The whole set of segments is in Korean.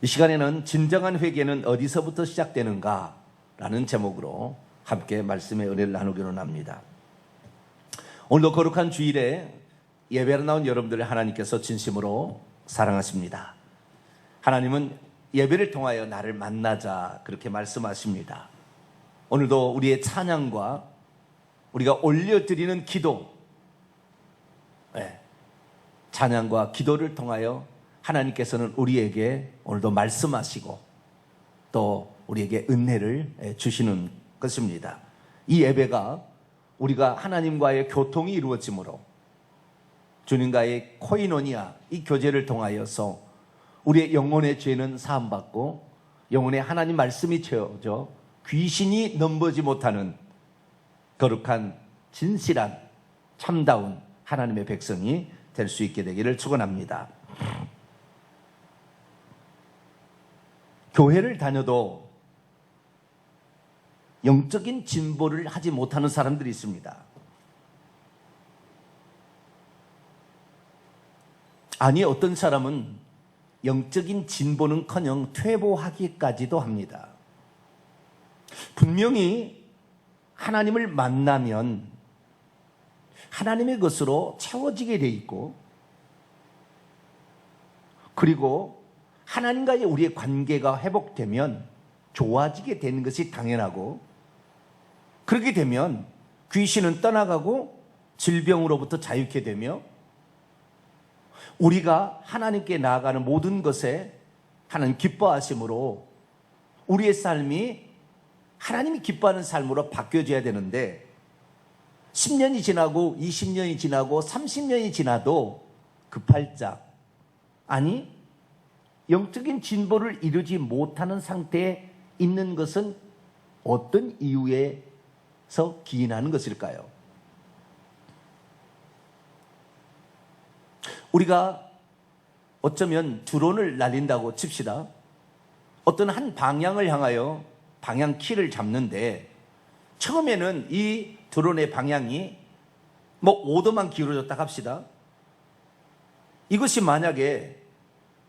이 시간에는 진정한 회개는 어디서부터 시작되는가? 라는 제목으로 함께 말씀의 은혜를 나누기로 합니다. 오늘도 거룩한 주일에 예배로 나온 여러분들을 하나님께서 진심으로 사랑하십니다. 하나님은 예배를 통하여 나를 만나자 그렇게 말씀하십니다. 오늘도 우리의 찬양과 우리가 올려드리는 기도, 찬양과 기도를 통하여 하나님께서는 우리에게 오늘도 말씀하시고 또 우리에게 은혜를 주시는 것입니다. 이 예배가 우리가 하나님과의 교통이 이루어지므로 주님과의 코이노니아, 이 교제를 통하여서 우리의 영혼의 죄는 사함받고 영혼의 하나님 말씀이 채워져 귀신이 넘보지 못하는 거룩한 진실한 참다운 하나님의 백성이 될 수 있게 되기를 축원합니다. 교회를 다녀도 영적인 진보를 하지 못하는 사람들이 있습니다. 아니, 어떤 사람은 영적인 진보는커녕 퇴보하기까지도 합니다. 분명히 하나님을 만나면 하나님의 것으로 채워지게 돼 있고, 그리고 하나님과의 우리의 관계가 회복되면 좋아지게 되는 것이 당연하고, 그렇게 되면 귀신은 떠나가고 질병으로부터 자유케 되며 우리가 하나님께 나아가는 모든 것에 하나님 기뻐하심으로 우리의 삶이 하나님이 기뻐하는 삶으로 바뀌어져야 되는데, 10년이 지나고 20년이 지나고 30년이 지나도 급발작, 아니 영적인 진보를 이루지 못하는 상태에 있는 것은 어떤 이유에서 기인하는 것일까요? 우리가 어쩌면 드론을 날린다고 칩시다. 어떤 한 방향을 향하여 방향 키를 잡는데, 처음에는 이 드론의 방향이 5도만 기울어졌다 합시다. 이것이 만약에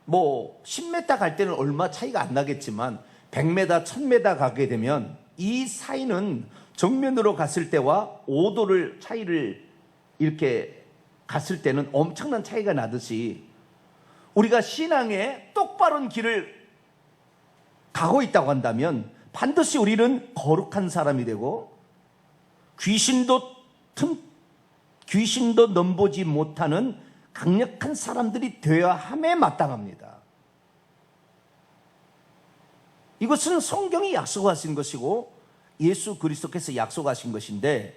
10m 갈 때는 얼마 차이가 안 나겠지만 100m, 1000m 가게 되면 이 사이는 정면으로 갔을 때와 5도를 차이를 이렇게 갔을 때는 엄청난 차이가 나듯이, 우리가 신앙의 똑바른 길을 가고 있다고 한다면 반드시 우리는 거룩한 사람이 되고 귀신도 넘보지 못하는 강력한 사람들이 되어야 함에 마땅합니다. 이것은 성경이 약속하신 것이고 예수 그리스도께서 약속하신 것인데,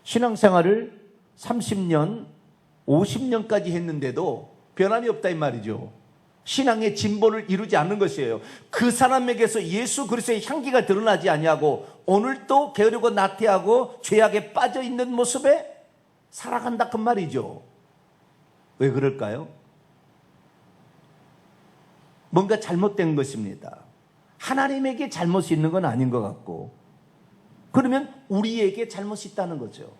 신앙생활을 30년, 50년까지 했는데도 변함이 없다 이 말이죠. 신앙의 진보를 이루지 않는 것이에요. 그 사람에게서 예수 그리스도의 향기가 드러나지 아니하고 오늘도 게으르고 나태하고 죄악에 빠져 있는 모습에 살아간다 그 말이죠. 왜 그럴까요? 뭔가 잘못된 것입니다. 하나님에게 잘못이 있는 건 아닌 것 같고, 그러면 우리에게 잘못이 있다는 거죠.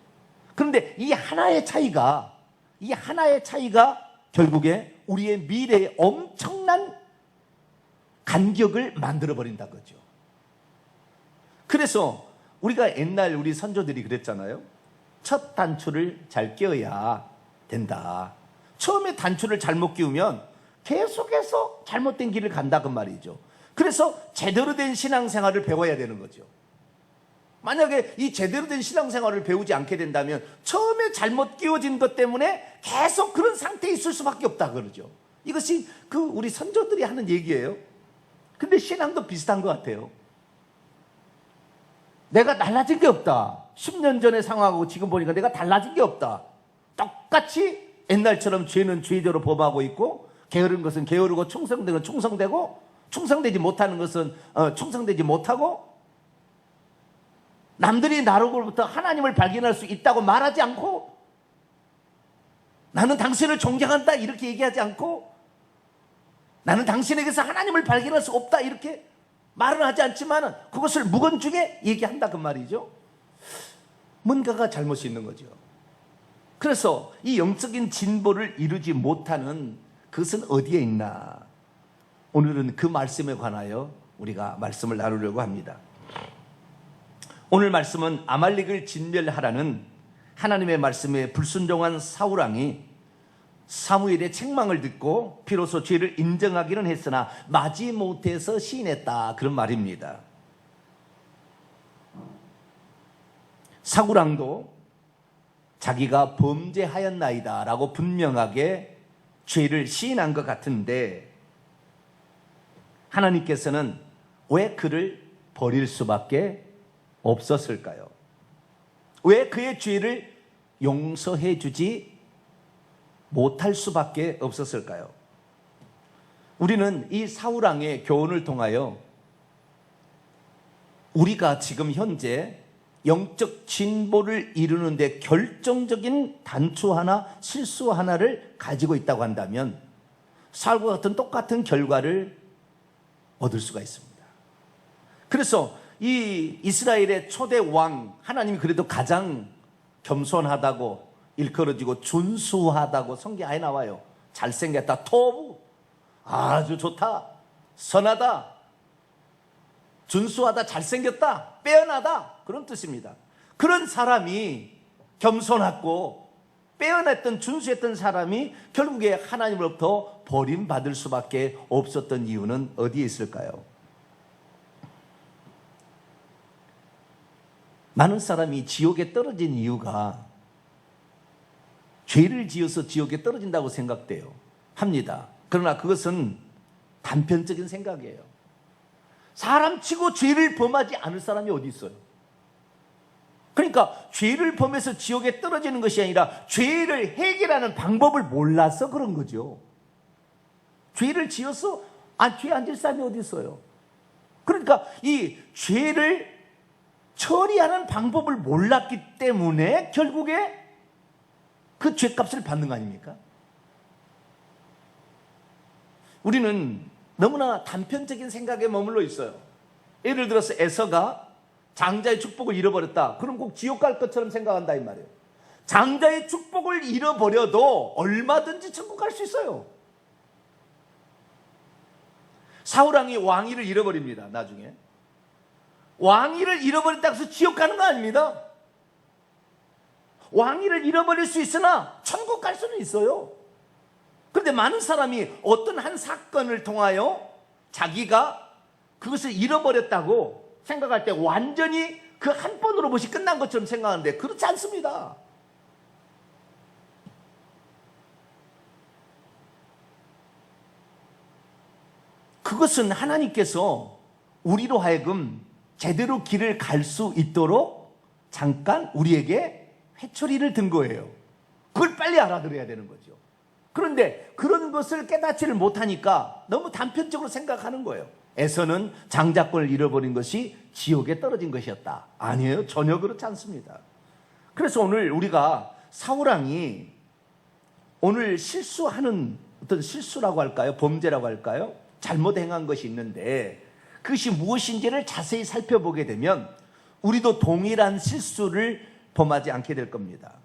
그런데 이 하나의 차이가 결국에 우리의 미래에 엄청난 간격을 만들어 버린다 거죠. 그래서 우리가 옛날 우리 선조들이 그랬잖아요. 첫 단추를 잘 끼워야 된다. 처음에 단추를 잘못 끼우면 계속해서 잘못된 길을 간다 그 말이죠. 그래서 제대로 된 신앙생활을 배워야 되는 거죠. 만약에 이 제대로 된 신앙생활을 배우지 않게 된다면 처음에 잘못 끼워진 것 때문에 계속 그런 상태에 있을 수밖에 없다 그러죠. 이것이 우리 선조들이 하는 얘기예요. 근데 신앙도 비슷한 것 같아요. 내가 달라진 게 없다. 10년 전의 상황하고 지금 보니까 내가 달라진 게 없다. 똑같이 옛날처럼 죄는 죄대로 범하고 있고, 게으른 것은 게으르고, 충성된 건 충성되고, 충성되지 못하는 것은 충성되지 못하고, 남들이 나로부터 하나님을 발견할 수 있다고 말하지 않고, 나는 당신을 존경한다 이렇게 얘기하지 않고, 나는 당신에게서 하나님을 발견할 수 없다 이렇게 말은 하지 않지만 그것을 무건중에 얘기한다 그 말이죠. 뭔가가 잘못이 있는 거죠. 그래서 이 영적인 진보를 이루지 못하는 그것은 어디에 있나? 오늘은 그 말씀에 관하여 우리가 말씀을 나누려고 합니다. 오늘 말씀은 아말렉을 진멸하라는 하나님의 말씀에 불순종한 사울왕이 사무엘의 책망을 듣고 비로소 죄를 인정하기는 했으나 마지못해서 시인했다, 그런 말입니다. 사울왕도 자기가 범죄하였나이다 라고 분명하게 죄를 시인한 것 같은데, 하나님께서는 왜 그를 버릴 수밖에 없었을까요? 왜 그의 죄를 용서해 주지 못할 수밖에 없었을까요? 우리는 이 사울왕의 교훈을 통하여 우리가 지금 현재 영적 진보를 이루는데 결정적인 단추 하나, 실수 하나를 가지고 있다고 한다면 사울과 같은 똑같은 결과를 얻을 수가 있습니다. 그래서 이 이스라엘의 초대 왕, 하나님이 그래도 가장 겸손하다고 일컬어지고 준수하다고 성경에 나와요. 잘생겼다, 토부, 아주 좋다, 선하다, 준수하다, 잘생겼다, 빼어나다, 그런 뜻입니다. 그런 사람이, 겸손하고 빼어났던 준수했던 사람이 결국에 하나님으로부터 버림받을 수밖에 없었던 이유는 어디에 있을까요? 많은 사람이 지옥에 떨어진 이유가 죄를 지어서 지옥에 떨어진다고 생각돼요. 합니다. 그러나 그것은 단편적인 생각이에요. 사람 치고 죄를 범하지 않을 사람이 어디 있어요? 그러니까 죄를 범해서 지옥에 떨어지는 것이 아니라 죄를 해결하는 방법을 몰라서 그런 거죠. 죄를 지어서 죄 안 질 사람이 어디 있어요? 그러니까 이 죄를 처리하는 방법을 몰랐기 때문에 결국에 그 죄값을 받는 거 아닙니까? 우리는 너무나 단편적인 생각에 머물러 있어요. 예를 들어서 에서가 장자의 축복을 잃어버렸다. 그럼 꼭 지옥 갈 것처럼 생각한다 이 말이에요. 장자의 축복을 잃어버려도 얼마든지 천국 갈 수 있어요. 사울왕이 왕위를 잃어버립니다. 나중에 왕위를 잃어버렸다고 해서 지옥 가는 거 아닙니다. 왕위를 잃어버릴 수 있으나 천국 갈 수는 있어요. 그런데 많은 사람이 어떤 한 사건을 통하여 자기가 그것을 잃어버렸다고 생각할 때 완전히 그 한 번으로 무엇이 끝난 것처럼 생각하는데 그렇지 않습니다. 그것은 하나님께서 우리로 하여금 제대로 길을 갈 수 있도록 잠깐 우리에게 회초리를 든 거예요. 그걸 빨리 알아들어야 되는 거죠. 그런데 그런 것을 깨닫지를 못하니까 너무 단편적으로 생각하는 거예요. 에서는 장자권을 잃어버린 것이 지옥에 떨어진 것이었다. 아니에요. 전혀 그렇지 않습니다. 그래서 오늘 우리가 사울왕이 오늘 실수하는 어떤 실수라고 할까요? 범죄라고 할까요? 잘못 행한 것이 있는데 그것이 무엇인지를 자세히 살펴보게 되면 우리도 동일한 실수를 범하지 않게 될 겁니다.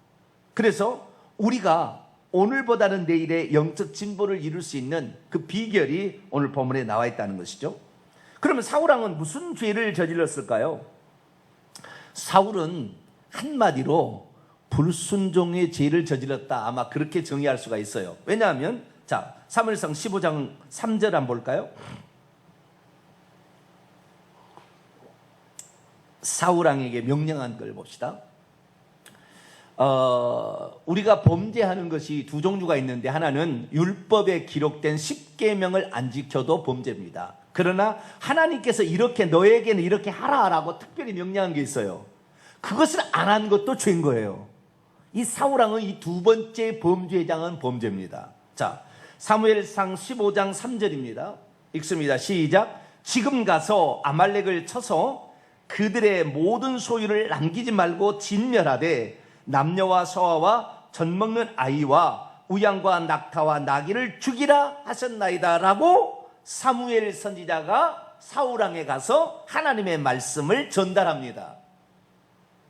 그래서 우리가 오늘보다는 내일의 영적 진보를 이룰 수 있는 그 비결이 오늘 본문에 나와 있다는 것이죠. 그러면 사울왕은 무슨 죄를 저질렀을까요? 사울은 한마디로 불순종의 죄를 저질렀다. 아마 그렇게 정의할 수가 있어요. 왜냐하면 사무엘상 15장 3절 한번 볼까요? 사울왕에게 명령한 걸 봅시다. 우리가 범죄하는 것이 두 종류가 있는데 하나는 율법에 기록된 10계명을 안 지켜도 범죄입니다. 그러나 하나님께서 이렇게 너에게는 이렇게 하라라고 특별히 명령한 게 있어요. 그것을 안 한 것도 죄인 거예요. 이 사울왕은 이 두 번째 범죄장은 범죄입니다. 자, 사무엘상 15장 3절입니다. 읽습니다. 시작. 지금 가서 아말렉을 쳐서 그들의 모든 소유를 남기지 말고 진멸하되 남녀와 소아와 젖먹는 아이와 우양과 낙타와 나귀를 죽이라 하셨나이다 라고 사무엘 선지자가 사울왕에 가서 하나님의 말씀을 전달합니다.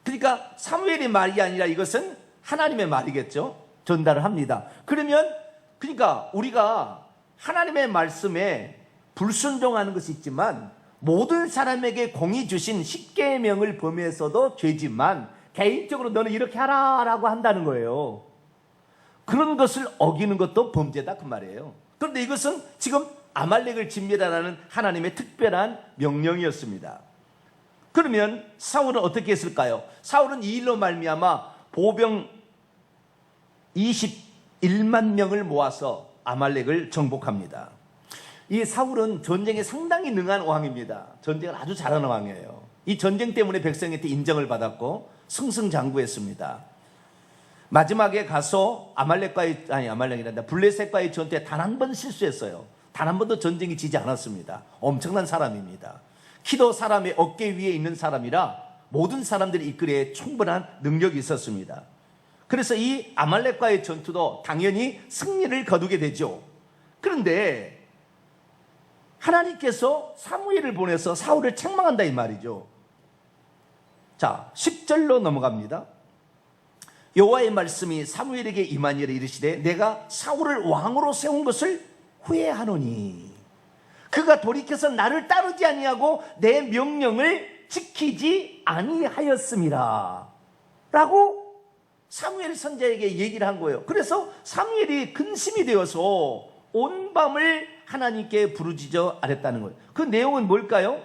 그러니까 사무엘의 말이 아니라 이것은 하나님의 말이겠죠. 전달을 합니다. 그러니까 우리가 하나님의 말씀에 불순종하는 것이 있지만 모든 사람에게 공의 주신 십계명을 범해서도 죄지만 개인적으로 너는 이렇게 하라라고 한다는 거예요. 그런 것을 어기는 것도 범죄다 그 말이에요. 그런데 이것은 지금 아말렉을 진멸하라는 하나님의 특별한 명령이었습니다. 그러면 사울은 어떻게 했을까요? 사울은 이 일로 말미암아 보병 21만 명을 모아서 아말렉을 정복합니다. 이 사울은 전쟁에 상당히 능한 왕입니다. 전쟁을 아주 잘하는 왕이에요. 이 전쟁 때문에 백성한테 인정을 받았고 승승장구했습니다. 마지막에 가서 블레셋과의 전투에 단 한 번 실수했어요. 단 한 번도 전쟁이 지지 않았습니다. 엄청난 사람입니다. 키도 사람의 어깨 위에 있는 사람이라 모든 사람들이 이끌기에 충분한 능력이 있었습니다. 그래서 이 아말렉과의 전투도 당연히 승리를 거두게 되죠. 그런데 하나님께서 사무엘을 보내서 사울을 책망한다 이 말이죠. 자, 10절로 넘어갑니다. 여호와의 말씀이 사무엘에게 임하니라 이르시되 내가 사울을 왕으로 세운 것을 후회하노니 그가 돌이켜서 나를 따르지 아니하고 내 명령을 지키지 아니하였음이라 라고 사무엘 선지자에게 얘기를 한 거예요. 그래서 사무엘이 근심이 되어서 온 밤을 하나님께 부르짖어 아랬다는 거예요. 그 내용은 뭘까요?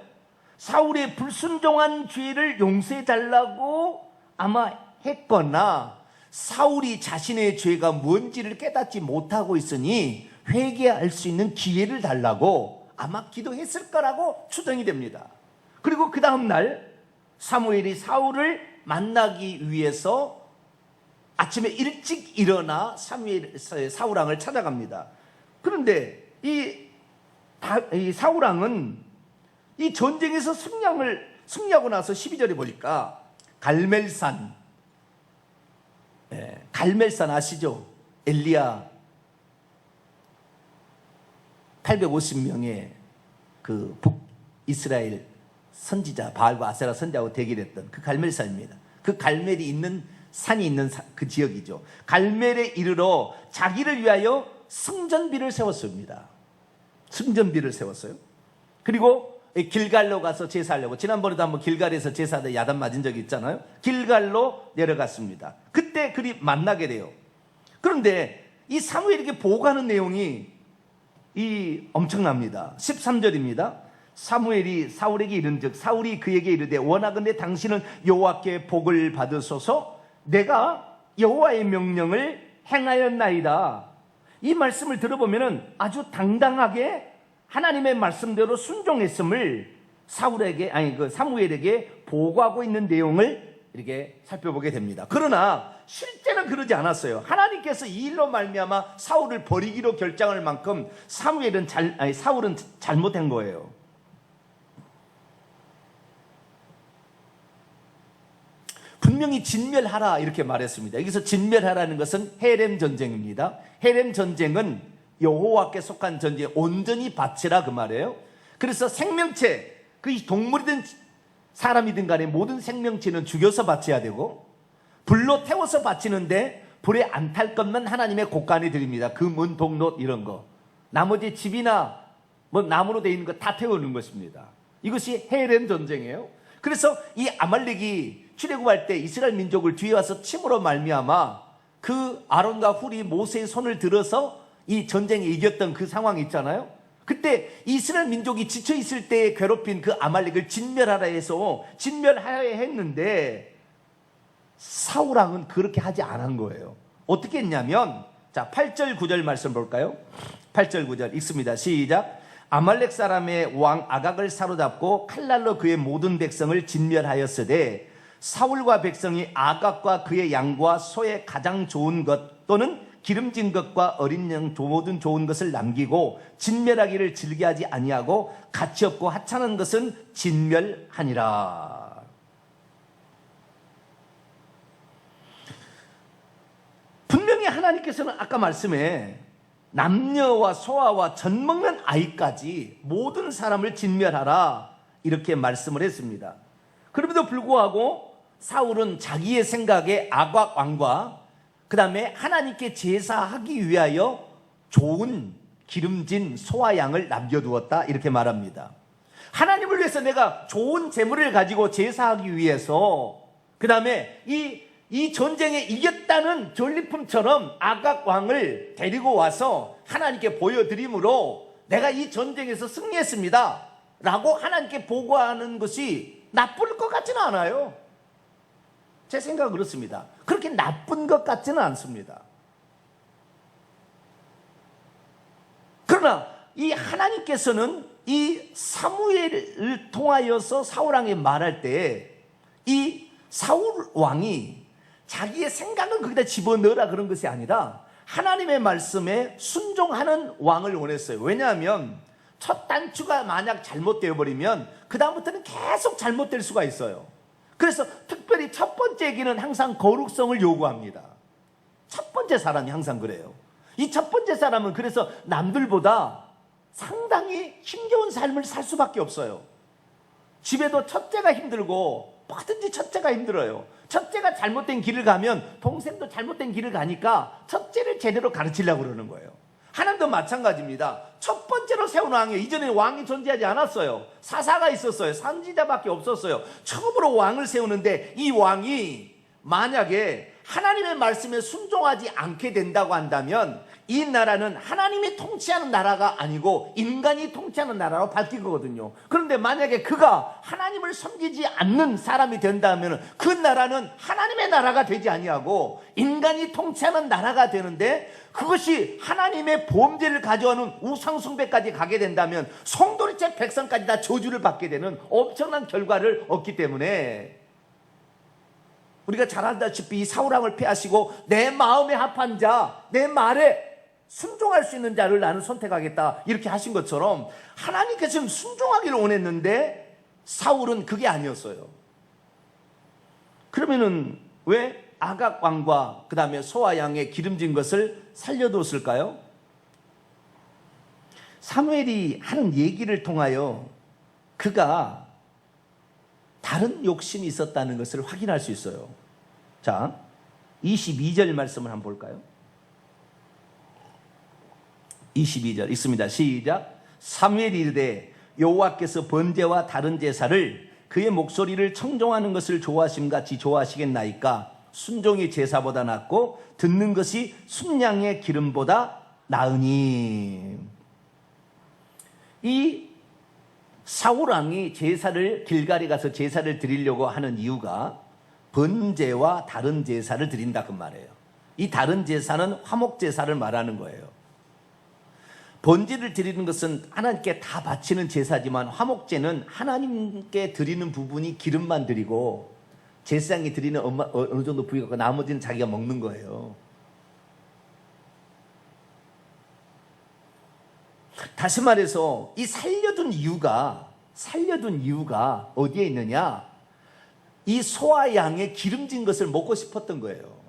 사울의 불순종한 죄를 용서해 달라고 아마 했거나 사울이 자신의 죄가 뭔지를 깨닫지 못하고 있으니 회개할 수 있는 기회를 달라고 아마 기도했을 거라고 추정이 됩니다. 그리고 그 다음 날 사무엘이 사울을 만나기 위해서 아침에 일찍 일어나 사울 왕을 찾아갑니다. 그런데 이 사울 왕은 이 전쟁에서 승리하고 나서 12절에 보니까 갈멜산 아시죠? 엘리야 850명의 그 북이스라엘 선지자 바알과 아세라 선지자하고 대결했던 그 갈멜산입니다. 그 갈멜이 있는 산이 있는 그 지역이죠. 갈멜에 이르러 자기를 위하여 승전비를 세웠습니다. 승전비를 세웠어요. 그리고 길갈로 가서 제사하려고, 지난번에도 한번 길갈에서 제사하다 야단 맞은 적이 있잖아요. 길갈로 내려갔습니다. 그때 그리 만나게 돼요. 그런데 이 사무엘에게 보고하는 내용이 엄청납니다. 13절입니다. 사무엘이 사울에게 이른즉 사울이 그에게 이르되 원하건대 당신은 여호와께 복을 받으소서. 내가 여호와의 명령을 행하였나이다. 이 말씀을 들어보면은 아주 당당하게 하나님의 말씀대로 순종했음을 사무엘에게 보고하고 있는 내용을 이렇게 살펴보게 됩니다. 그러나 실제는 그러지 않았어요. 하나님께서 이 일로 말미암아 사울을 버리기로 결정할 만큼 사울은 잘못한 거예요. 분명히 진멸하라 이렇게 말했습니다. 여기서 진멸하라는 것은 헤렘 전쟁입니다. 헤렘 전쟁은 여호와께 속한 전쟁, 온전히 바치라 그 말이에요. 그래서 생명체, 그 동물이든 사람이든 간에 모든 생명체는 죽여서 바쳐야 되고 불로 태워서 바치는데 불에 안 탈 것만 하나님의 곳간에 드립니다. 금은, 동롯 이런 거. 나머지 집이나 뭐 나무로 되어 있는 거 다 태우는 것입니다. 이것이 헤렘 전쟁이에요. 그래서 이 아말렉이 출애굽할 때 이스라엘 민족을 뒤에 와서 침으로 말미암아 그 아론과 훌이 모세의 손을 들어서 이 전쟁에 이겼던 그 상황이 있잖아요. 그때 이스라엘 민족이 지쳐 있을 때 괴롭힌 그 아말렉을 진멸하라 해서 진멸하여 했는데 사울 왕은 그렇게 하지 않은 거예요. 어떻게 했냐면, 자 8절 9절 말씀 볼까요? 8절 9절 읽습니다. 시작. 아말렉 사람의 왕 아각을 사로잡고 칼날로 그의 모든 백성을 진멸하였으되 사울과 백성이 아각과 그의 양과 소의 가장 좋은 것 또는 기름진 것과 어린 양 모든 좋은 것을 남기고 진멸하기를 즐겨하지 아니하고 가치 없고 하찮은 것은 진멸하니라. 분명히 하나님께서는 아까 말씀에 남녀와 소아와 젖먹는 아이까지 모든 사람을 진멸하라 이렇게 말씀을 했습니다. 그럼에도 불구하고 사울은 자기의 생각에 아각 왕과 그 다음에 하나님께 제사하기 위하여 좋은 기름진 소와 양을 남겨두었다 이렇게 말합니다. 하나님을 위해서 내가 좋은 재물을 가지고 제사하기 위해서, 그 다음에 이 전쟁에 이겼다는 전리품처럼 아각 왕을 데리고 와서 하나님께 보여드림으로 내가 이 전쟁에서 승리했습니다 라고 하나님께 보고하는 것이 나쁠 것 같지는 않아요. 제 생각은 그렇습니다. 그렇게 나쁜 것 같지는 않습니다. 그러나 이 하나님께서는 이 사무엘을 통하여서 사울왕에 말할 때 이 사울왕이 자기의 생각은 거기다 집어넣으라 그런 것이 아니라 하나님의 말씀에 순종하는 왕을 원했어요. 왜냐하면 첫 단추가 만약 잘못되어 버리면 그 다음부터는 계속 잘못될 수가 있어요. 그래서 특별히 첫 번째 얘기는 항상 거룩성을 요구합니다. 첫 번째 사람이 항상 그래요. 이 첫 번째 사람은 그래서 남들보다 상당히 힘겨운 삶을 살 수밖에 없어요. 집에도 첫째가 힘들고 뭐든지 첫째가 힘들어요. 첫째가 잘못된 길을 가면 동생도 잘못된 길을 가니까 첫째를 제대로 가르치려고 그러는 거예요. 하나님도 마찬가지입니다. 첫 번째로 세운 왕이에요. 이전에 왕이 존재하지 않았어요. 사사가 있었어요. 선지자밖에 없었어요. 처음으로 왕을 세우는데 이 왕이 만약에 하나님의 말씀에 순종하지 않게 된다고 한다면 이 나라는 하나님이 통치하는 나라가 아니고 인간이 통치하는 나라로 바뀐 거거든요. 그런데 만약에 그가 하나님을 섬기지 않는 사람이 된다면 그 나라는 하나님의 나라가 되지 아니하고 인간이 통치하는 나라가 되는데, 그것이 하나님의 범죄를 가져오는 우상숭배까지 가게 된다면 성도리째 백성까지 다 저주를 받게 되는 엄청난 결과를 얻기 때문에 우리가 잘 알다시피 이 사울왕을 패하시고 내 마음에 합한 자, 내 말에 순종할 수 있는 자를 나는 선택하겠다 이렇게 하신 것처럼 하나님께서는 순종하기를 원했는데 사울은 그게 아니었어요. 그러면은 왜 아각 왕과 그 다음에 소와 양의 기름진 것을 살려두었을까요? 사무엘이 하는 얘기를 통하여 그가 다른 욕심이 있었다는 것을 확인할 수 있어요. 자, 22절 말씀을 한번 볼까요? 22절 있습니다. 시작. 사무엘이 이르되 여호와께서 번제와 다른 제사를 그의 목소리를 청종하는 것을 좋아하심같이 좋아하시겠나이까? 순종이 제사보다 낫고 듣는 것이 순양의 기름보다 나으니. 이 사울왕이 제사를 길갈에 가서 제사를 드리려고 하는 이유가 번제와 다른 제사를 드린다 그 말이에요. 이 다른 제사는 화목 제사를 말하는 거예요. 번제를 드리는 것은 하나님께 다 바치는 제사지만 화목제는 하나님께 드리는 부분이 기름만 드리고 제사장이 드리는 어느 정도 부위가 나머지는 자기가 먹는 거예요. 다시 말해서 이 살려둔 이유가 어디에 있느냐? 이 소와 양의 기름진 것을 먹고 싶었던 거예요.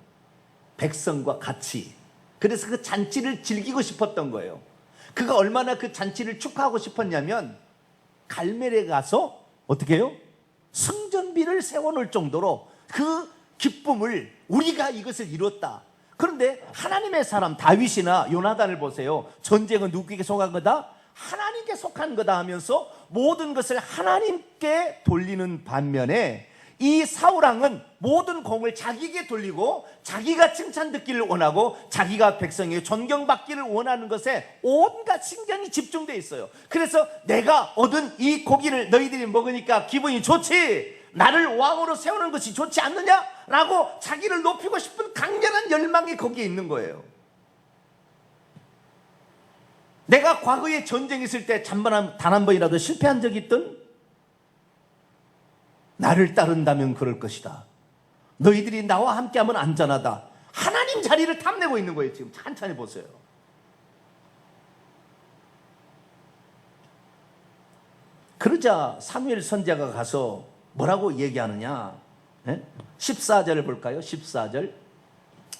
백성과 같이. 그래서 그 잔치를 즐기고 싶었던 거예요. 그가 얼마나 그 잔치를 축하하고 싶었냐면 갈멜에 가서 어떻게 해요? 승전비를 세워놓을 정도로 그 기쁨을, 우리가 이것을 이뤘다. 그런데 하나님의 사람 다윗이나 요나단을 보세요. 전쟁은 누구에게 속한 거다? 하나님께 속한 거다 하면서 모든 것을 하나님께 돌리는 반면에 이 사울왕은 모든 공을 자기에게 돌리고 자기가 칭찬 듣기를 원하고 자기가 백성에게 존경받기를 원하는 것에 온갖 신경이 집중되어 있어요. 그래서 내가 얻은 이 고기를 너희들이 먹으니까 기분이 좋지, 나를 왕으로 세우는 것이 좋지 않느냐라고 자기를 높이고 싶은 강렬한 열망이 거기에 있는 거예요. 내가 과거에 전쟁했을 때 단 한 번이라도 실패한 적이 있든 나를 따른다면 그럴 것이다. 너희들이 나와 함께하면 안전하다. 하나님 자리를 탐내고 있는 거예요. 지금 천천히 보세요. 그러자 사무엘 선지자가 가서 뭐라고 얘기하느냐? 14절을 볼까요? 14절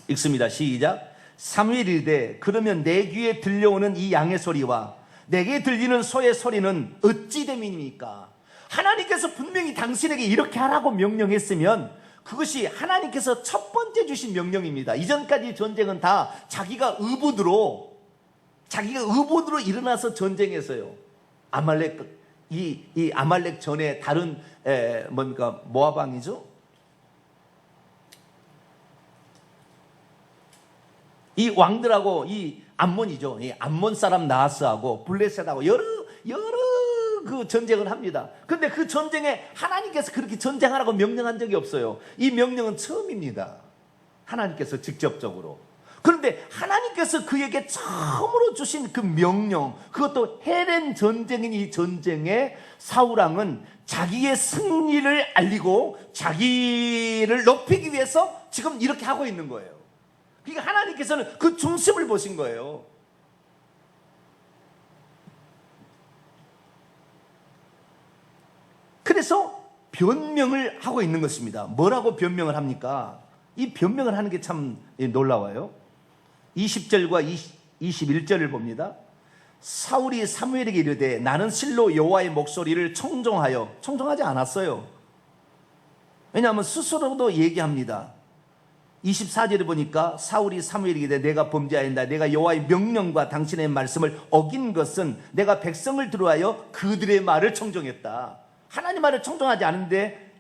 읽습니다. 시작. 사무엘이 이르되 그러면 내 귀에 들려오는 이 양의 소리와 내게 들리는 소의 소리는 어찌 됨이니까? 하나님께서 분명히 당신에게 이렇게 하라고 명령했으면 그것이 하나님께서 첫 번째 주신 명령입니다. 이전까지 전쟁은 다 자기가 의붓으로 자기가 의본으로 일어나서 전쟁했어요. 아말렉, 이 아말렉 전에 다른 뭡니까 모압 왕이죠. 이 왕들하고 이 암몬이죠. 이 암몬 사람 나하스하고 블레셋하고 여러 그 전쟁을 합니다. 근데 그 전쟁에 하나님께서 그렇게 전쟁하라고 명령한 적이 없어요. 이 명령은 처음입니다. 하나님께서 직접적으로. 그런데 하나님께서 그에게 처음으로 주신 그 명령, 그것도 헬렌 전쟁인 이 전쟁에 사울왕은 자기의 승리를 알리고 자기를 높이기 위해서 지금 이렇게 하고 있는 거예요. 그러니까 하나님께서는 그 중심을 보신 거예요. 그래서 변명을 하고 있는 것입니다. 뭐라고 변명을 합니까? 이 변명을 하는 게 참 놀라워요. 20절과 21절을 봅니다. 사울이 사무엘에게 이르되 나는 실로 여호와의 목소리를 청종하지 않았어요. 왜냐하면 스스로도 얘기합니다. 24절에 보니까 사울이 사무엘에게 이르되 내가 범죄하였다. 내가 여호와의 명령과 당신의 말씀을 어긴 것은 내가 백성을 들어하여 그들의 말을 청종했다. 하나님 말을 청종하지 않은데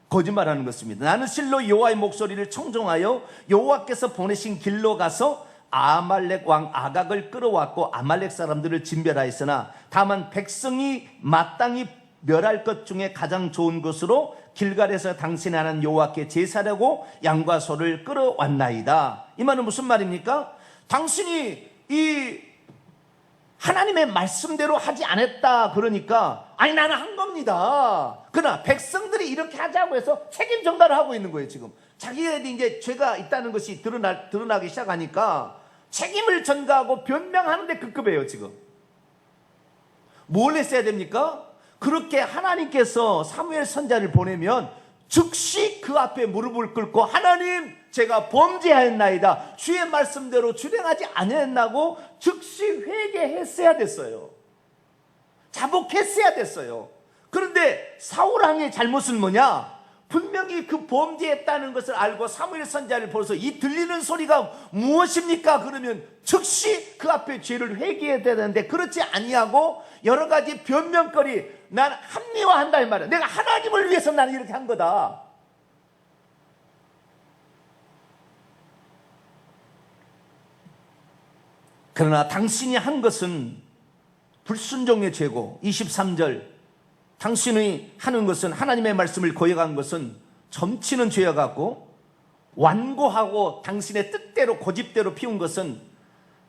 거짓말하는 것입니다. 나는 실로 여호와의 목소리를 청종하여 여호와께서 보내신 길로 가서 아말렉 왕 아각을 끌어왔고 아말렉 사람들을 진멸하였으나 다만 백성이 마땅히 멸할 것 중에 가장 좋은 것으로 길갈에서 당신의 하나님 여호와께 제사하려고 양과 소를 끌어왔나이다. 이 말은 무슨 말입니까? 당신이 이 하나님의 말씀대로 하지 않았다 그러니까 아니 나는 한 겁니다. 그러나 백성들이 이렇게 하자고 해서 책임 전가를 하고 있는 거예요. 지금 자기들이 이제 죄가 있다는 것이 드러나기 시작하니까 책임을 전가하고 변명하는데 급급해요. 지금 뭘 했어야 됩니까? 그렇게 하나님께서 사무엘 선지자를 보내면 즉시 그 앞에 무릎을 꿇고 하나님 제가 범죄하였나이다. 주의 말씀대로 준행하지 아니했나고 즉시 회개했어야 됐어요. 자복했어야 됐어요. 그런데 사울왕의 잘못은 뭐냐? 분명히 그 범죄했다는 것을 알고 사무엘 선지자를 보면서 이 들리는 소리가 무엇입니까? 그러면 즉시 그 앞에 죄를 회개해야 되는데 그렇지 아니하고 여러 가지 변명거리 난 합리화한다 이 말이야. 내가 하나님을 위해서 나는 이렇게 한 거다. 그러나 당신이 한 것은 불순종의 죄고 23절 당신이 하는 것은 하나님의 말씀을 거역한 것은 점치는 죄와 같고 완고하고 당신의 뜻대로 고집대로 피운 것은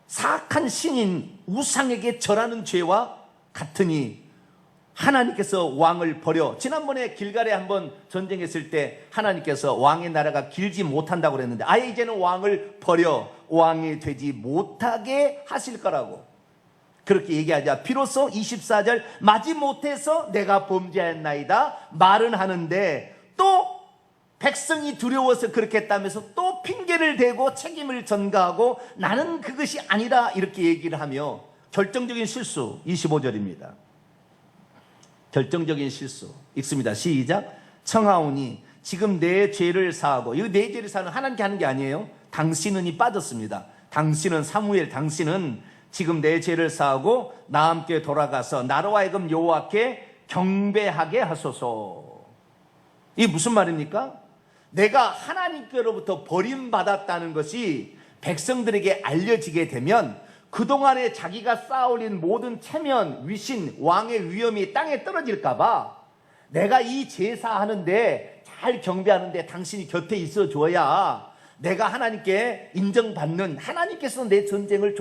사악한 신인 우상에게 절하는 죄와 같으니 하나님께서 왕을 버려 지난번에 길갈에 한번 전쟁했을 때 하나님께서 왕의 나라가 길지 못한다고 그랬는데 아예 이제는 왕을 버려 왕이 되지 못하게 하실 거라고 그렇게 얘기하자 비로소 24절 마지못해서 내가 범죄했나이다 말은 하는데 또 백성이 두려워서 그렇게 했다면서 또 핑계를 대고 책임을 전가하고 나는 그것이 아니라 이렇게 얘기를 하며 결정적인 실수 25절입니다. 결정적인 실수 읽습니다. 시작. 청하오니 지금 내 죄를 사하고 이 내 죄를 사는 하나님께 하는 게 아니에요. 당신은이 빠졌습니다. 당신은 사무엘 당신은 지금 내 죄를 사하고 나와 함께 돌아가서 나로 하여금 여호와께 경배하게 하소서. 이게 무슨 말입니까? 내가 하나님께로부터 버림받았다는 것이 백성들에게 알려지게 되면 그동안에 자기가 쌓아올린 모든 체면, 위신, 왕의 위엄이 땅에 떨어질까봐 내가 이 제사하는데 잘 경배하는데 당신이 곁에 있어줘야 내가 하나님께 인정받는 하나님께서 내 전쟁을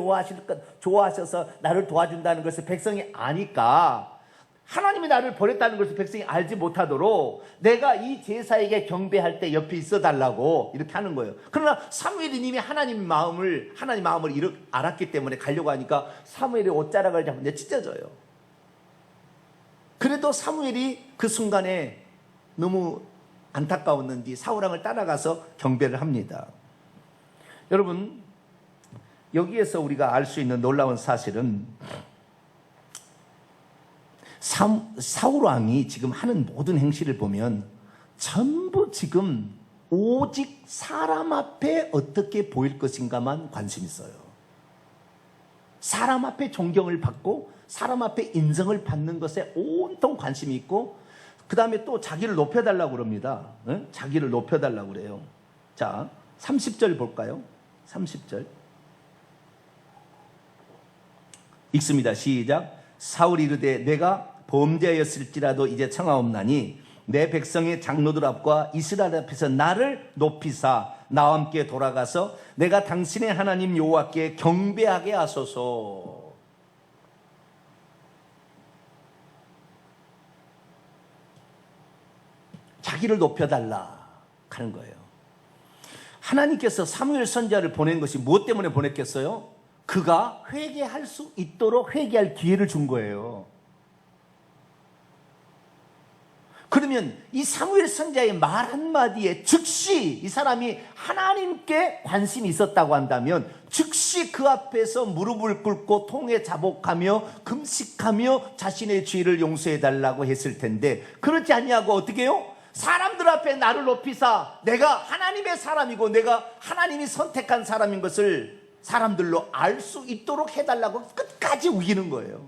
좋아하셔서 나를 도와준다는 것을 백성이 아니까 하나님이 나를 버렸다는 것을 백성이 알지 못하도록 내가 이 제사에게 경배할 때 옆에 있어달라고 이렇게 하는 거예요. 그러나 사무엘이 이미 하나님 마음을 알았기 때문에 가려고 하니까 사무엘이 옷자락을 잡는데 찢어져요. 그래도 사무엘이 그 순간에 너무 안타까웠는지 사울왕을 따라가서 경배를 합니다. 여러분 여기에서 우리가 알 수 있는 놀라운 사실은 사울왕이 지금 하는 모든 행실을 보면 전부 지금 오직 사람 앞에 어떻게 보일 것인가만 관심 있어요. 사람 앞에 존경을 받고 사람 앞에 인정을 받는 것에 온통 관심이 있고, 그 다음에 또 자기를 높여달라고 그럽니다. 네? 자기를 높여달라고 그래요. 자, 30절 볼까요? 30절 읽습니다. 시작. 사울이 이르되 내가 범죄하였을지라도 이제 청하옵나니 내 백성의 장로들 앞과 이스라엘 앞에서 나를 높이사 나와 함께 돌아가서 내가 당신의 하나님 여호와께 경배하게 하소서. 자기를 높여달라 하는 거예요. 하나님께서 사무엘 선지자를 보낸 것이 무엇 때문에 보냈겠어요? 그가 회개할 수 있도록 회개할 기회를 준 거예요. 그러면 이 사무엘 선지자의 말 한마디에 즉시 이 사람이 하나님께 관심이 있었다고 한다면 즉시 그 앞에서 무릎을 꿇고 통에 자복하며 금식하며 자신의 죄를 용서해달라고 했을 텐데, 그렇지 않냐고 어떻게 해요? 사람들 앞에 나를 높이사 내가 하나님의 사람이고 내가 하나님이 선택한 사람인 것을 사람들로 알 수 있도록 해달라고 끝까지 우기는 거예요.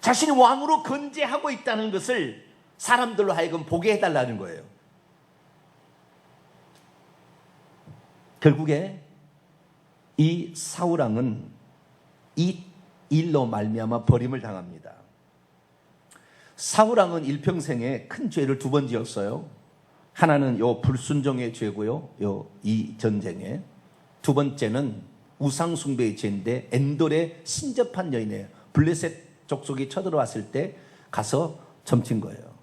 자신이 왕으로 건재하고 있다는 것을 사람들로 하여금 보게 해달라는 거예요. 결국에 이 사울왕은 이 일로 말미암아 버림을 당합니다. 사울왕은 일평생에 큰 죄를 두 번 지었어요. 하나는 요 불순종의 죄고요, 이 전쟁에. 두 번째는 우상숭배의 죄인데 엔돌에 신접한 여인이에요. 블레셋 족속이 쳐들어왔을 때 가서 점친 거예요.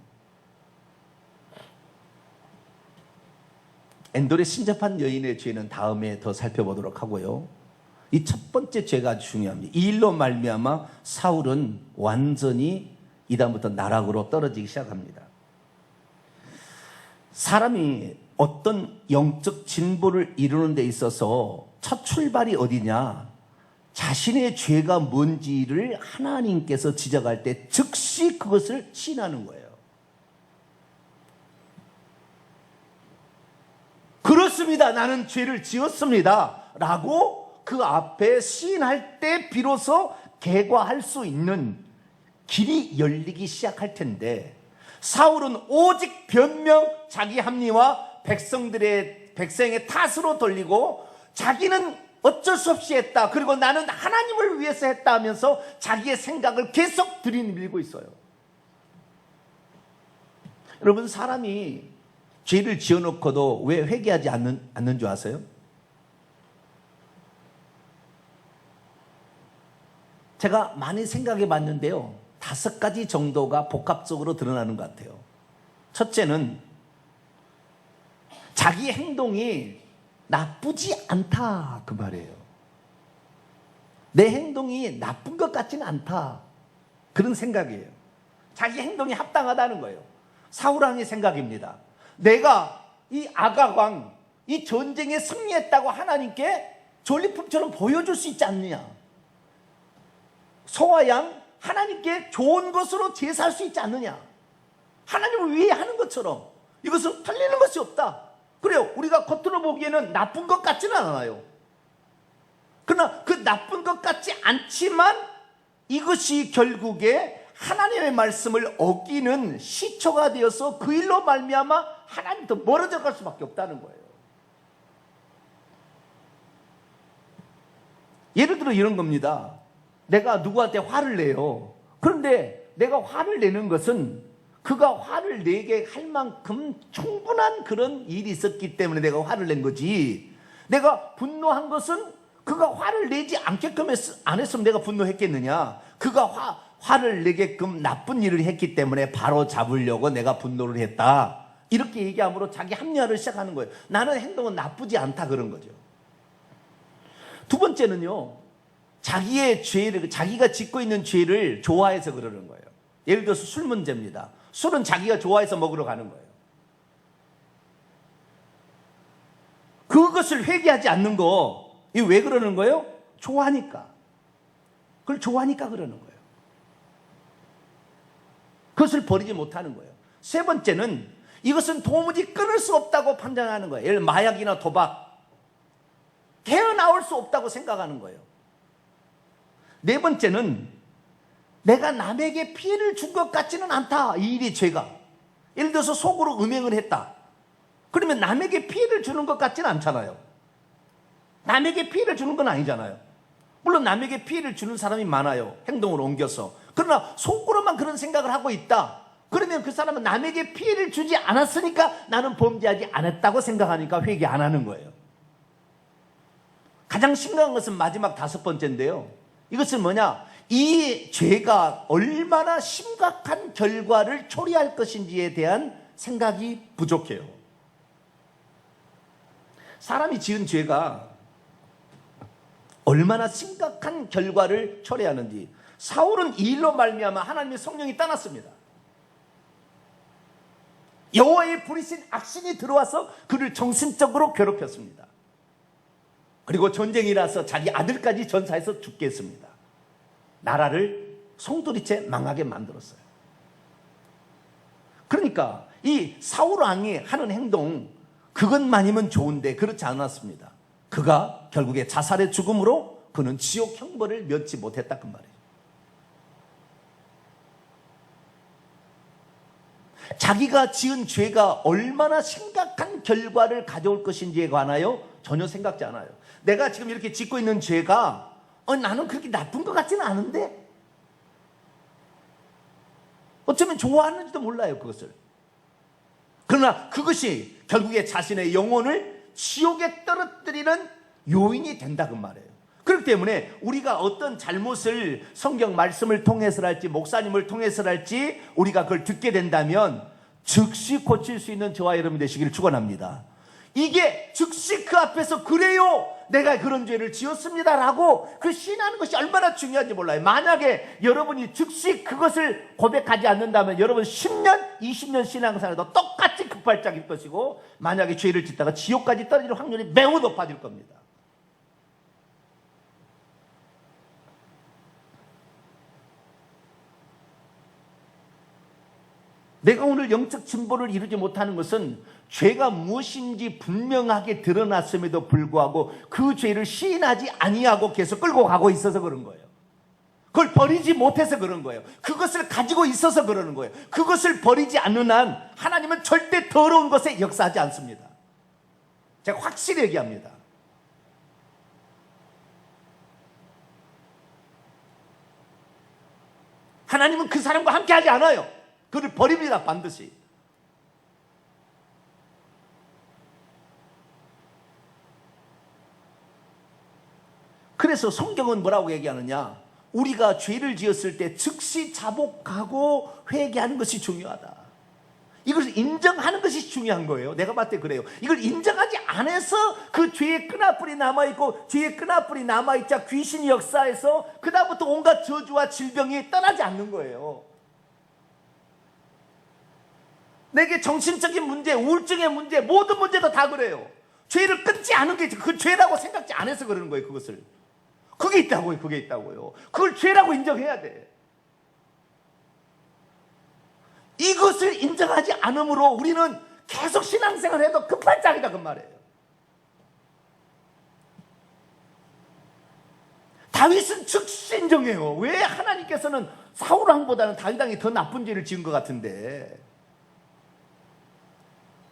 엔돌에 신접한 여인의 죄는 다음에 더 살펴보도록 하고요. 이 첫 번째 죄가 아주 중요합니다. 이 일로 말미암아 사울은 완전히 이다음부터 나락으로 떨어지기 시작합니다. 사람이 어떤 영적 진보를 이루는 데 있어서 첫 출발이 어디냐? 자신의 죄가 뭔지를 하나님께서 지적할 때 즉시 그것을 시인하는 거예요. 그렇습니다. 나는 죄를 지었습니다. 라고 그 앞에 시인할 때 비로소 개과할 수 있는 길이 열리기 시작할 텐데, 사울은 오직 변명, 자기 합리와 백성의 탓으로 돌리고 자기는 어쩔 수 없이 했다. 그리고 나는 하나님을 위해서 했다 하면서 자기의 생각을 계속 들이밀고 있어요. 여러분, 사람이 죄를 지어놓고도 왜 회개하지 않는 줄 아세요? 제가 많이 생각해 봤는데요, 5가지 정도가 복합적으로 드러나는 것 같아요. 첫째는 자기 행동이 나쁘지 않다, 그 말이에요. 내 행동이 나쁜 것 같지는 않다, 그런 생각이에요. 자기 행동이 합당하다는 거예요. 사울왕의 생각입니다. 내가 이 아각왕, 이 전쟁에 승리했다고 하나님께 전리품처럼 보여줄 수 있지 않느냐. 소와 양 하나님께 좋은 것으로 제사할 수 있지 않느냐. 하나님을 위해 하는 것처럼 이것은 틀리는 것이 없다. 그래요. 우리가 겉으로 보기에는 나쁜 것 같지는 않아요. 그러나 그 나쁜 것 같지 않지만 이것이 결국에 하나님의 말씀을 어기는 시초가 되어서 그 일로 말미암아 하나님부터 멀어져 갈 수밖에 없다는 거예요. 예를 들어 이런 겁니다. 내가 누구한테 화를 내요. 그런데 내가 화를 내는 것은 그가 화를 내게 할 만큼 충분한 그런 일이 있었기 때문에 내가 화를 낸 거지, 내가 분노한 것은 그가 화를 내지 않게끔 안 했으면 내가 분노했겠느냐. 그가 화를 내게끔 나쁜 일을 했기 때문에 바로 잡으려고 내가 분노를 했다, 이렇게 얘기함으로 자기 합리화를 시작하는 거예요. 나는 행동은 나쁘지 않다, 그런 거죠. 두 번째는요, 자기의 죄를, 자기가 짓고 있는 죄를 좋아해서 그러는 거예요. 예를 들어서 술 문제입니다. 술은 자기가 좋아해서 먹으러 가는 거예요. 그것을 회개하지 않는 거, 이거 왜 그러는 거예요? 좋아하니까. 그걸 좋아하니까 그러는 거예요. 그것을 버리지 못하는 거예요. 세 번째는 이것은 도무지 끊을 수 없다고 판단하는 거예요. 예를 들어 마약이나 도박. 헤어나올 수 없다고 생각하는 거예요. 네 번째는 내가 남에게 피해를 준 것 같지는 않다. 이 일이 죄가. 예를 들어서 속으로 음행을 했다. 그러면 남에게 피해를 주는 것 같지는 않잖아요. 남에게 피해를 주는 건 아니잖아요. 물론 남에게 피해를 주는 사람이 많아요. 행동을 옮겨서. 그러나 속으로만 그런 생각을 하고 있다. 그러면 그 사람은 남에게 피해를 주지 않았으니까 나는 범죄하지 않았다고 생각하니까 회개 안 하는 거예요. 가장 심각한 것은 마지막 5번째인데요. 이것은 뭐냐? 이 죄가 얼마나 심각한 결과를 초래할 것인지에 대한 생각이 부족해요. 사람이 지은 죄가 얼마나 심각한 결과를 초래하는지. 사울은 이 일로 말미암아 하나님의 성령이 떠났습니다. 여호와의 부리신 악신이 들어와서 그를 정신적으로 괴롭혔습니다. 그리고 전쟁이 나서 자기 아들까지 전사해서 죽게 했습니다. 나라를 송두리째 망하게 만들었어요. 그러니까 이 사울 왕이 하는 행동, 그것만이면 좋은데 그렇지 않았습니다. 그가 결국에 자살의 죽음으로 그는 지옥 형벌을 면치 못했다 그 말이에요. 자기가 지은 죄가 얼마나 심각한 결과를 가져올 것인지에 관하여 전혀 생각지 않아요. 내가 지금 이렇게 짓고 있는 죄가 나는 그렇게 나쁜 것 같지는 않은데 어쩌면 좋아하는지도 몰라요, 그것을. 그러나 그것이 결국에 자신의 영혼을 지옥에 떨어뜨리는 요인이 된다 그 말이에요. 그렇기 때문에 우리가 어떤 잘못을 성경 말씀을 통해서랄지 목사님을 통해서랄지 우리가 그걸 듣게 된다면 즉시 고칠 수 있는 저와 여러분이 되시기를 축원합니다. 이게 즉시 그 앞에서 그래요, 내가 그런 죄를 지었습니다라고 그 시인하는 것이 얼마나 중요한지 몰라요. 만약에 여러분이 즉시 그것을 고백하지 않는다면 여러분 10년, 20년 신앙생활도 똑같이 급발작일 것이고 만약에 죄를 짓다가 지옥까지 떨어질 확률이 매우 높아질 겁니다. 내가 오늘 영적 진보를 이루지 못하는 것은 죄가 무엇인지 분명하게 드러났음에도 불구하고 그 죄를 시인하지 아니하고 계속 끌고 가고 있어서 그런 거예요. 그걸 버리지 못해서 그런 거예요. 그것을 가지고 있어서 그러는 거예요. 그것을 버리지 않는 한 하나님은 절대 더러운 것에 역사하지 않습니다. 제가 확실히 얘기합니다. 하나님은 그 사람과 함께 하지 않아요. 그를 버립니다, 반드시. 그래서 성경은 뭐라고 얘기하느냐? 우리가 죄를 지었을 때 즉시 자복하고 회개하는 것이 중요하다. 이것을 인정하는 것이 중요한 거예요. 내가 봤을 때 그래요. 이걸 인정하지 않아서 그 죄의 끈아뿔이 남아있고 죄의 끈아뿔이 남아있자 귀신이 역사해서 그다음부터 온갖 저주와 질병이 떠나지 않는 거예요. 내게 정신적인 문제, 우울증의 문제, 모든 문제도 다 그래요. 죄를 끊지 않은 게 그 죄라고 생각지 않아서 그러는 거예요. 그것을. 그게 있다고요. 그게 있다고요. 그걸 죄라고 인정해야 돼. 이것을 인정하지 않으므로 우리는 계속 신앙생활을 해도 급발작이다 그 말이에요. 다윗은 즉시 인정해요. 왜 하나님께서는 사울 왕보다는 다윗 왕이 더 나쁜 죄를 지은 것 같은데,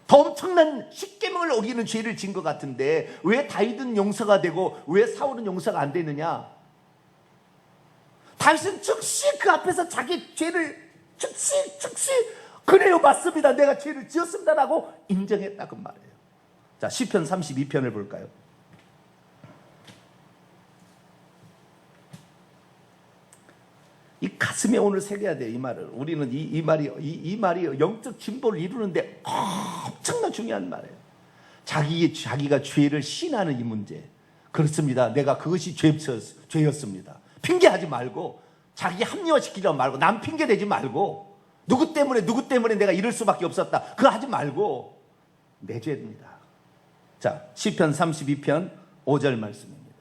더 엄청난 십계명을 어기는 죄를 지은 것 같은데 왜 다윗은 용서가 되고 왜 사울은 용서가 안 되느냐? 다윗은 즉시 그 앞에서 자기 죄를 즉시 그래요, 맞습니다, 내가 죄를 지었습니다라고 인정했다 그 말이에요. 자, 시편 32편을 볼까요? 이 가슴에 오늘 새겨야 돼요, 이 말을. 우리는 이 말이 영적 진보를 이루는데 엄청나 중요한 말이에요. 자기가 죄를 시인하는 이 문제. 그렇습니다, 내가 그것이 죄였습니다. 핑계하지 말고, 자기 합리화시키지 말고, 남 핑계대지 말고, 누구 때문에 내가 이럴 수밖에 없었다, 그거 하지 말고 내 죄입니다. 자, 시편 32편 5절 말씀입니다.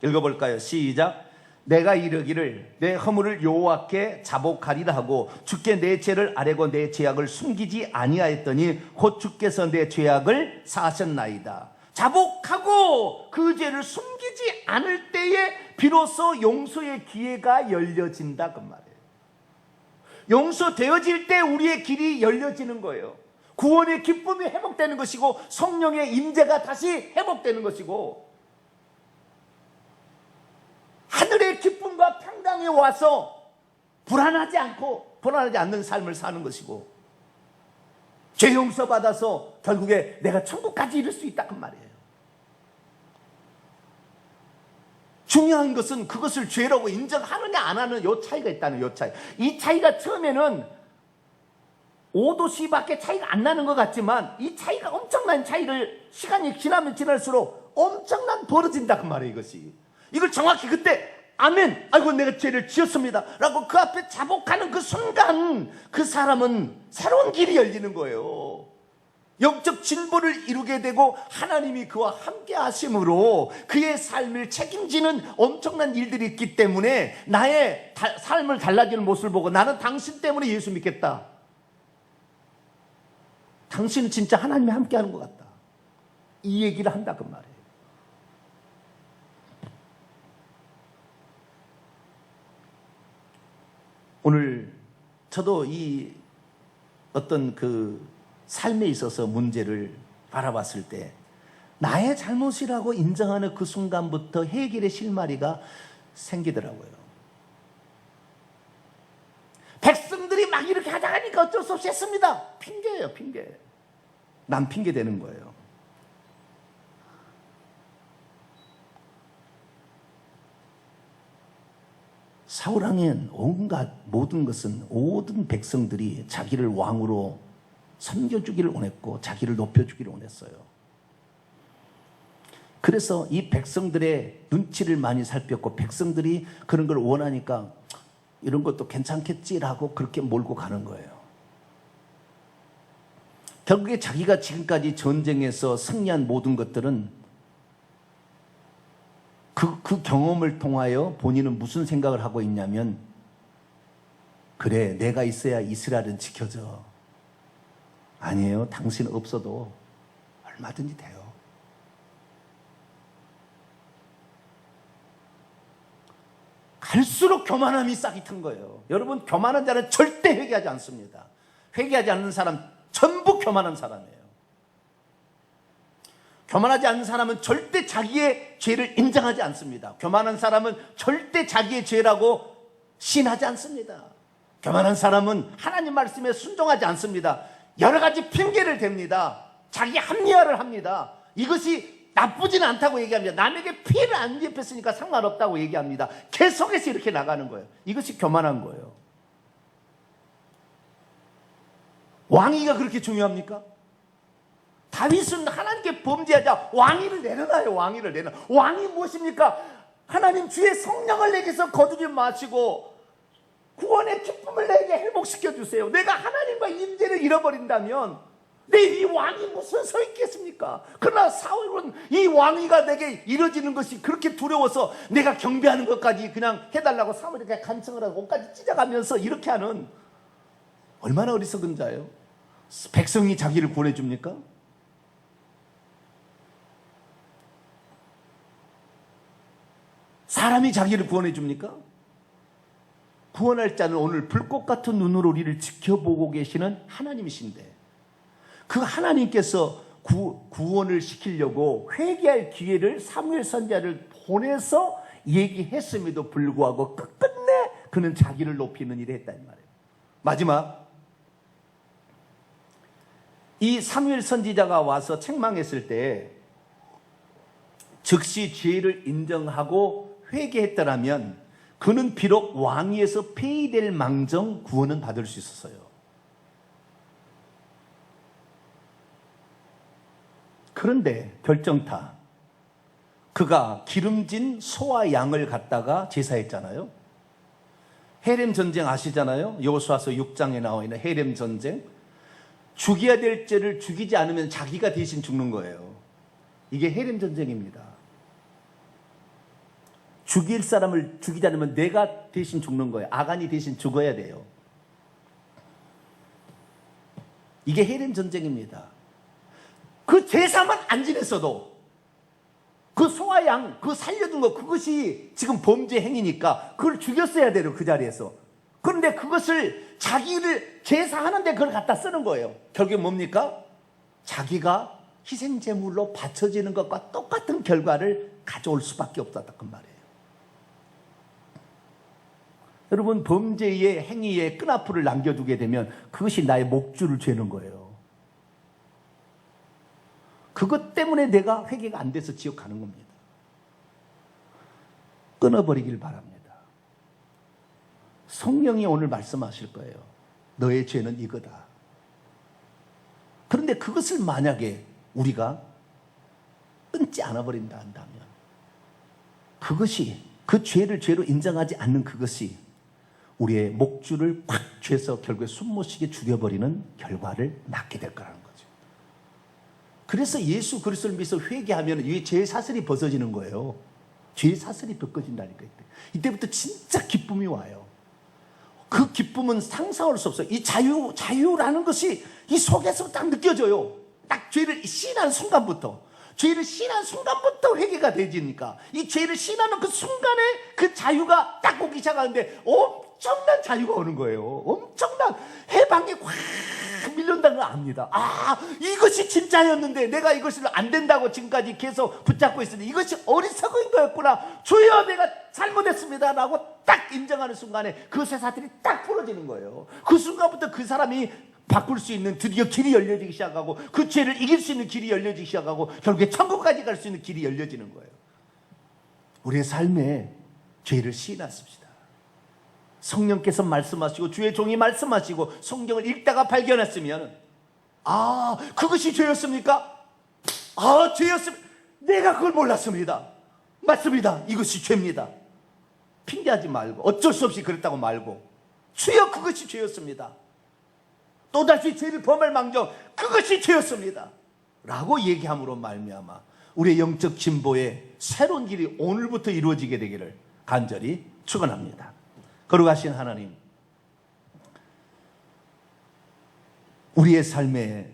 읽어볼까요? 시작. 내가 이르기를 내 허물을 여호와께 자복하리라 하고 주께 내 죄를 아뢰고 내 죄악을 숨기지 아니하였더니 곧 주께서 내 죄악을 사하셨나이다. 자복하고 그 죄를 숨기지 않을 때에 비로소 용서의 기회가 열려진다 그 말이에요. 용서되어질 때 우리의 길이 열려지는 거예요. 구원의 기쁨이 회복되는 것이고 성령의 임재가 다시 회복되는 것이고 하늘의 기쁨과 평강이 와서 불안하지 않는 삶을 사는 것이고 죄 용서 받아서 결국에 내가 천국까지 이룰 수 있다 그 말이에요. 중요한 것은 그것을 죄라고 인정하느냐 안 하는 요 차이가 있다는 요 차이. 이 차이가 처음에는 5도씨밖에 차이가 안 나는 것 같지만 이 차이가 엄청난 차이를 시간이 지나면 지날수록 엄청난 벌어진다 그 말이에요. 이것이. 이걸 정확히 그때 아멘, 아이고 내가 죄를 지었습니다 라고 그 앞에 자복하는 그 순간 그 사람은 새로운 길이 열리는 거예요. 영적 진보를 이루게 되고 하나님이 그와 함께 하심으로 그의 삶을 책임지는 엄청난 일들이 있기 때문에 나의 삶을 달라지는 모습을 보고 나는 당신 때문에 예수 믿겠다. 당신은 진짜 하나님이 함께 하는 것 같다. 이 얘기를 한다 그 말이에요. 오늘 저도 이 어떤 그 삶에 있어서 문제를 바라봤을 때 나의 잘못이라고 인정하는 그 순간부터 해결의 실마리가 생기더라고요. 백성들이 막 이렇게 하다 하니까 어쩔 수 없이 했습니다. 핑계예요, 핑계. 남 핑계 되는 거예요. 사울왕엔 온갖 모든 것은 모든 백성들이 자기를 왕으로 섬겨주기를 원했고 자기를 높여주기를 원했어요. 그래서 이 백성들의 눈치를 많이 살폈고 백성들이 그런 걸 원하니까 이런 것도 괜찮겠지라고 그렇게 몰고 가는 거예요. 결국에 자기가 지금까지 전쟁에서 승리한 모든 것들은 그 경험을 통하여 본인은 무슨 생각을 하고 있냐면 그래 내가 있어야 이스라엘은 지켜져. 아니에요. 당신 없어도 얼마든지 돼요. 갈수록 교만함이 싹이 튼 거예요. 여러분 교만한 자는 절대 회개하지 않습니다. 회개하지 않는 사람 전부 교만한 사람이에요. 교만하지 않는 사람은 절대 자기의 죄를 인정하지 않습니다. 교만한 사람은 절대 자기의 죄라고 시인하지 않습니다. 교만한 사람은 하나님 말씀에 순종하지 않습니다. 여러 가지 핑계를 댑니다. 자기 합리화를 합니다. 이것이 나쁘지는 않다고 얘기합니다. 남에게 피해를 안 입혔으니까 상관없다고 얘기합니다. 계속해서 이렇게 나가는 거예요. 이것이 교만한 거예요. 왕위가 그렇게 중요합니까? 다윗은 하나님께 범죄하자 왕위를 내려놔요. 왕위를 내려. 왕이 무엇입니까? 하나님 주의 성령을 내게서 거두지 마시고 구원의 기쁨을 내게 회복시켜 주세요. 내가 하나님과 임재를 잃어버린다면 내 이 왕이 무슨 서 있겠습니까? 그러나 사울은 이 왕위가 내게 이루어지는 것이 그렇게 두려워서 내가 경배하는 것까지 그냥 해달라고 사무엘에게 간청을 하고 옷까지 찢어가면서 이렇게 하는 얼마나 어리석은 자예요. 백성이 자기를 구원해 줍니까? 사람이 자기를 구원해 줍니까? 구원할 자는 오늘 불꽃 같은 눈으로 우리를 지켜보고 계시는 하나님이신데 그 하나님께서 구원을 시키려고 회개할 기회를 사무엘 선지자를 보내서 얘기했음에도 불구하고 끝끝내 그는 자기를 높이는 일을 했다는 말이에요. 마지막 이 사무엘 선지자가 와서 책망했을 때 즉시 죄를 인정하고 회개했더라면 그는 비록 왕위에서 폐위될 망정 구원은 받을 수 있었어요. 그런데 결정타 그가 기름진 소와 양을 갖다가 제사했잖아요. 헤렘 전쟁 아시잖아요. 여호수아서 6장에 나와 있는 헤렘 전쟁. 죽여야 될 죄를 죽이지 않으면 자기가 대신 죽는 거예요. 이게 헤렘 전쟁입니다. 죽일 사람을 죽이지 않으면 내가 대신 죽는 거예요. 아간이 대신 죽어야 돼요. 이게 헤렘 전쟁입니다. 그 제사만 안 지냈어도 그 소와 양, 그 살려준 거, 그것이 지금 범죄 행위니까 그걸 죽였어야 돼요, 그 자리에서. 그런데 그것을 자기를 제사하는데 그걸 갖다 쓰는 거예요. 결국에 뭡니까? 자기가 희생제물로 바쳐지는 것과 똑같은 결과를 가져올 수밖에 없었다, 그 말이에요. 여러분, 범죄의 행위에 끈앞을 남겨두게 되면 그것이 나의 목줄을 죄는 거예요. 그것 때문에 내가 회개가 안 돼서 지옥 가는 겁니다. 끊어버리길 바랍니다. 성령이 오늘 말씀하실 거예요. 너의 죄는 이거다. 그런데 그것을 만약에 우리가 끊지 않아버린다 한다면, 그것이, 그 죄를 죄로 인정하지 않는 그것이 우리의 목줄을 팍 죄서 결국에 숨못 쉬게 죽여버리는 결과를 낳게 될 거라는 거죠. 그래서 예수 그리스도를 믿어서 회개하면 이 죄의 사슬이 벗어지는 거예요. 죄의 사슬이 벗겨진다니까. 이때부터 진짜 기쁨이 와요. 그 기쁨은 상상할 수 없어요. 이 자유라는 것이 이 속에서 딱 느껴져요. 딱 죄를 시인하는 순간부터. 죄를 시인하는 순간부터 회개가 되지니까 이 죄를 시인하는 그 순간에 그 자유가 딱 오기 시작하는데 엄청난 자유가 오는 거예요. 엄청난 해방이 확 밀려온다는 걸 압니다. 아, 이것이 진짜였는데 내가 이것을 안 된다고 지금까지 계속 붙잡고 있었는데 이것이 어리석은 거였구나. 주여, 내가 잘못했습니다 라고 딱 인정하는 순간에 그 쇠사슬이 딱 풀어지는 거예요. 그 순간부터 그 사람이 바꿀 수 있는 드디어 길이 열려지기 시작하고 그 죄를 이길 수 있는 길이 열려지기 시작하고 결국에 천국까지 갈 수 있는 길이 열려지는 거예요. 우리의 삶에 죄를 시인하십시다. 성령께서 말씀하시고 주의 종이 말씀하시고 성경을 읽다가 발견했으면, 아, 그것이 죄였습니까? 아, 죄였습니다. 내가 그걸 몰랐습니다. 맞습니다. 이것이 죄입니다. 핑계하지 말고 어쩔 수 없이 그랬다고 말고, 주여, 그것이 죄였습니다. 또다시 죄를 범할 망정 그것이 죄였습니다 라고 얘기함으로 말미암아 우리의 영적 진보의 새로운 길이 오늘부터 이루어지게 되기를 간절히 축원합니다. 거룩하신 하나님, 우리의 삶에